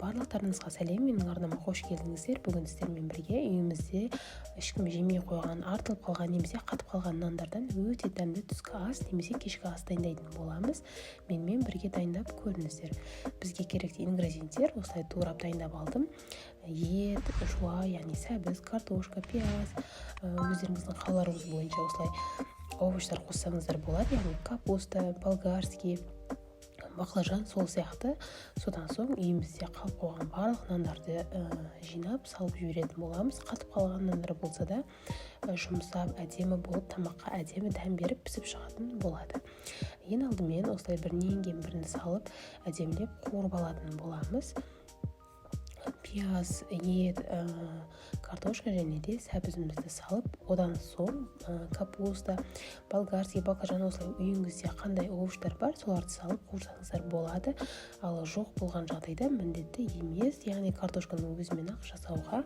Барлықтарыңызға сәлем, менің арнама қош келдіңіздер. Бүгін сіздермен бірге үйімізде ешкім жемей қойған, артылып қалған немесе қатып қалған нандардан өте дәмді түскі ас немесе кешкі ас дайындайтын боламыз. Менімен бірге дайындап көріңіздер. Бізге керекті ингредиенттер осылай турап дайындап алдым. Ет, жуа, яғни сәбіз, картошка, пияз, өздеріңіздің қалаларыңыз бойынша осылай овощтар қоссаңыздар болады, яғни капуста, болгарский, баклажан, сол сияқты. Содан соң үйімізде қалып қойған барлық нандарды жинап салып жіберетін боламыз. Қатып қалған нандар болса да жұмсап, әдемі болып, тамаққа әдемі дәм беріп пісіп шығатын болады. Ең алдымен осылай бірінен кейін бірін салып әдемілеп қуырып алатын боламыз. Пияз, ет, картошка және де сәбізімізді салып, одан соң капуста, болгарский, баклажан, осылай үйіңізде қандай овощтар бар, соларды салып қуырсаңыздар болады. Ал жоқ болған жағдайда міндетті емес, яғни картошканың өзімен-ақ жасауға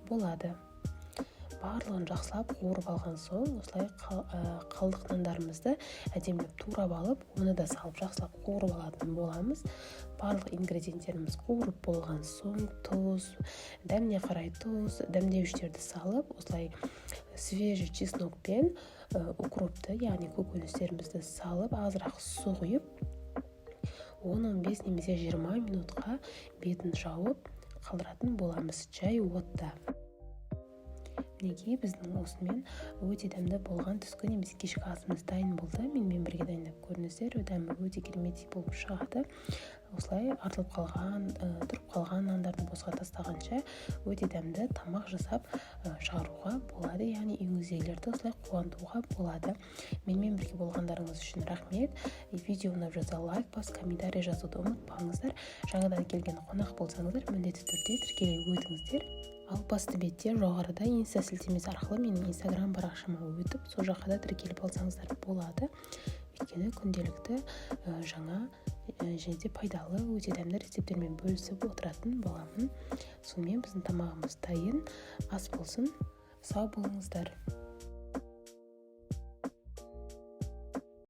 болады. Барлығын жақсылап қуырып алған соң, осылай қалдық нандарымызды әдемілеп турап алып, оны да салып жақсылап қуырып алатын боламыз. Барлық ингредиенттеріміз қуырып болған соң, тұз, дәміне қарай тұз, дәмдеуіштерді салып, осылай свежий чеснок пен укропты, яғни көкөністерімізді салып, азырақ су құйып, 10-15 немесе 20 минутқа бетін жауып қалдыратын боламыз жай отта. Неге біздің осымен өте дәмді болған түскі немесе кешкі асымыз дайын болды. Менімен бірге дайындап көріңіздер. Дәмі өте керемет болып шығады. Осылай артылып қалған, тұрып қалған нандарды босқа тастағанша өте дәмді тамақ жасап шығаруға болады. Яғни үйіңіздегілерді осылай қуантуға болады. Менімен бірге болғандарыңыз үшін рахмет. Видео ұнап жатса лайк бас, комментарий жазуды ұмытпаңыздар. Жаңадан келген қонақ болсаңыздар, міндетті түрде тіркеле өтіңіздер. Ал басты бетте жоғарыда инста сілтемесі арқылы менің инстаграм парақшама өтіп, сол жаққа да тіркеліп алсаңыздар болады. Өйткені күнделікті жаңа және де пайдалы өте дәмді рецепттермен бөлісіп отыратын боламын. Сонымен біздің тамағымыз дайын. Ас болсын, сау болыңыздар.